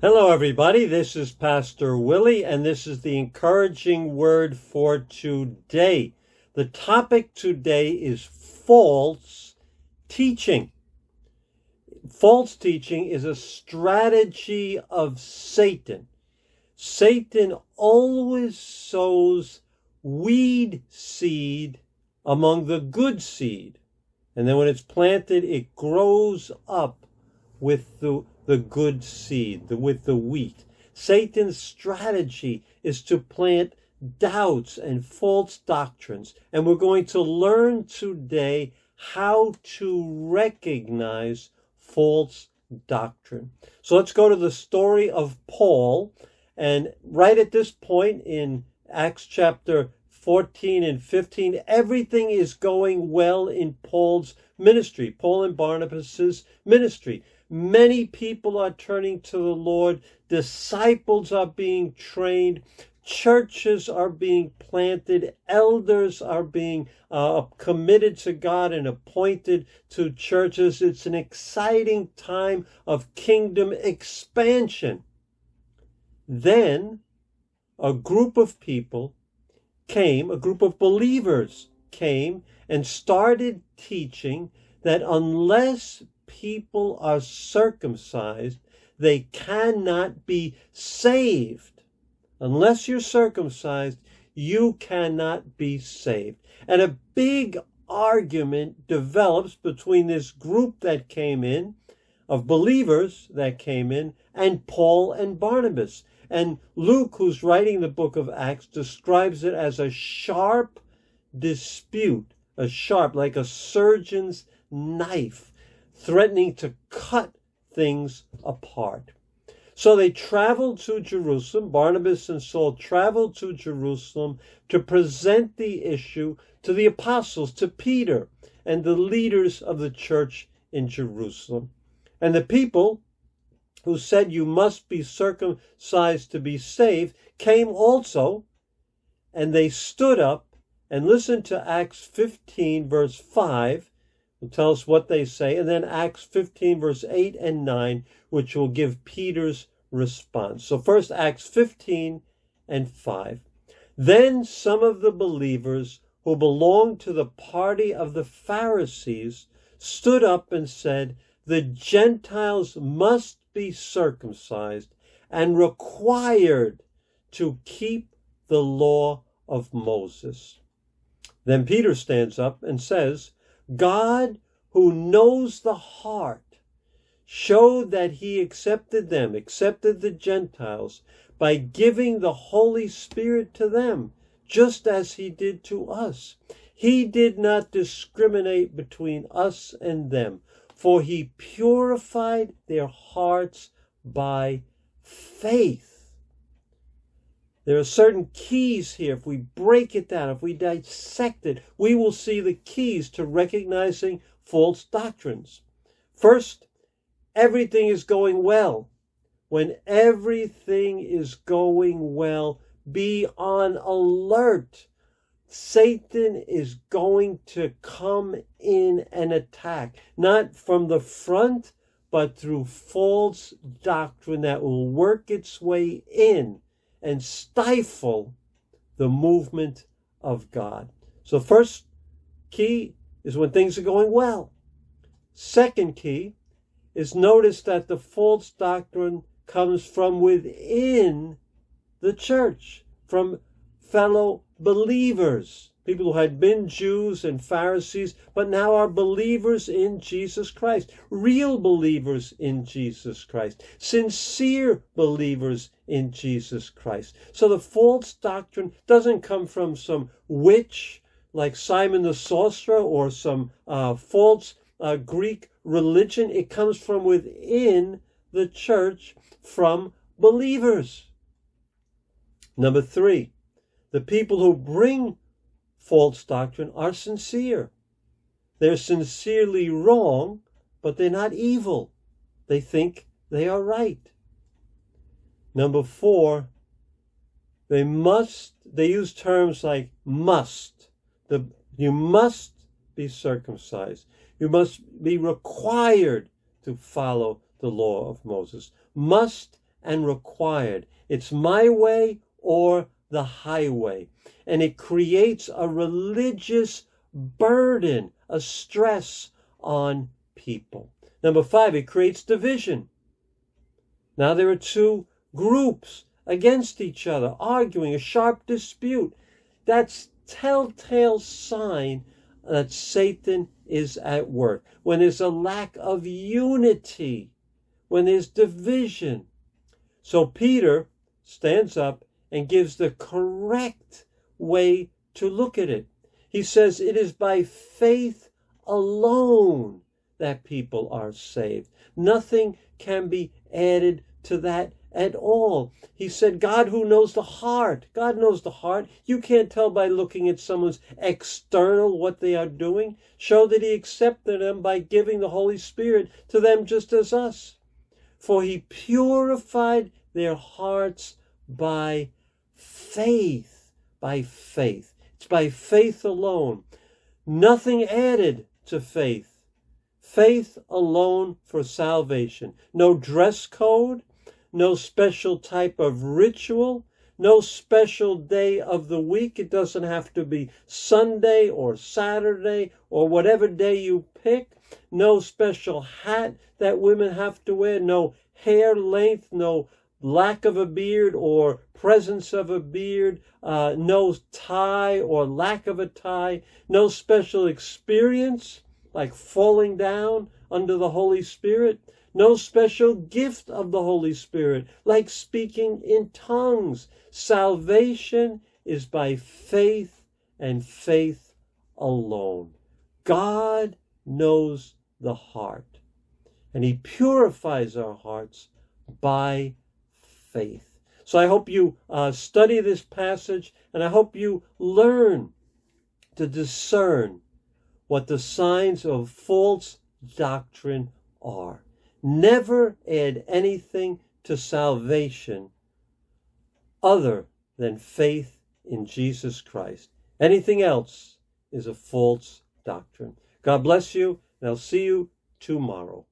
Hello, everybody. This is Pastor Willie, and this is the encouraging word for today. The topic today is false teaching. False teaching is a strategy of Satan. Satan always sows weed seed among the good seed. And then when it's planted, it grows up with the good seed, with the wheat. Satan's strategy is to plant doubts and false doctrines. And we're going to learn today how to recognize false doctrine. So let's go to the story of Paul. And right at this point in Acts chapter 14 and 15, everything is going well in Paul's ministry, Paul and Barnabas's ministry. Many people are turning to the Lord. Disciples are being trained. Churches are being planted. Elders are being committed to God and appointed to churches. It's an exciting time of kingdom expansion. Then a group of people came, a group of believers came and started teaching that unless people are circumcised, they cannot be saved. Unless you're circumcised, you cannot be saved. And a big argument develops between this group that came in, of believers that came in, and Paul and Barnabas. And Luke, who's writing the book of Acts, describes it as a sharp dispute, like a surgeon's knife, threatening to cut things apart. So they traveled to Jerusalem. Barnabas and Saul traveled to Jerusalem to present the issue to the apostles, to Peter, and the leaders of the church in Jerusalem. And the people who said you must be circumcised to be saved came also, and they stood up and listened to Acts 15 verse 5, will tell us what they say, and then Acts 15 verse 8 and 9, which will give Peter's response. So first Acts 15 and 5. Then some of the believers who belonged to the party of the Pharisees stood up and said, the Gentiles must be circumcised and required to keep the law of Moses. Then Peter stands up and says, God, who knows the heart, showed that he accepted the Gentiles, by giving the Holy Spirit to them, just as he did to us. He did not discriminate between us and them, for he purified their hearts by faith. There are certain keys here. If we break it down, if we dissect it, we will see the keys to recognizing false doctrines. First, everything is going well. When everything is going well, be on alert. Satan is going to come in and attack, not from the front, but through false doctrine that will work its way in and stifle the movement of God. So first key is when things are going well. Second key is notice that the false doctrine comes from within the church, from fellow believers, people who had been Jews and Pharisees, but now are believers in Jesus Christ, real believers in Jesus Christ, sincere believers in Jesus Christ. So the false doctrine doesn't come from some witch like Simon the sorcerer or some false Greek religion. It comes from within the church, from believers. Number 3, the people who bring false doctrine are sincere. They're sincerely wrong, but they're not evil. They think they are right. Number 4, they use terms like must. You must be circumcised. You must be required to follow the law of Moses. Must and required. It's my way or the highway. And it creates a religious burden, a stress on people. Number 5, it creates division. Now there are two groups against each other, arguing, a sharp dispute. That's telltale sign that Satan is at work. When there's a lack of unity, when there's division. So Peter stands up and gives the correct way to look at it. He says it is by faith alone that people are saved. Nothing can be added to that at all. He said, God who knows the heart. God knows the heart. You can't tell by looking at someone's external what they are doing. Show that he accepted them by giving the Holy Spirit to them just as us. For he purified their hearts by faith. By faith. It's by faith alone. Nothing added to faith. Faith alone for salvation. No dress code. No special type of ritual, no special day of the week. It doesn't have to be Sunday or Saturday or whatever day you pick. No special hat that women have to wear, no hair length, no lack of a beard or presence of a beard, no tie or lack of a tie, no special experience like falling down under the Holy Spirit. No special gift of the Holy Spirit, like speaking in tongues. Salvation is by faith and faith alone. God knows the heart, and he purifies our hearts by faith. So I hope you study this passage, and I hope you learn to discern what the signs of false doctrine are. Never add anything to salvation other than faith in Jesus Christ. Anything else is a false doctrine. God bless you, and I'll see you tomorrow.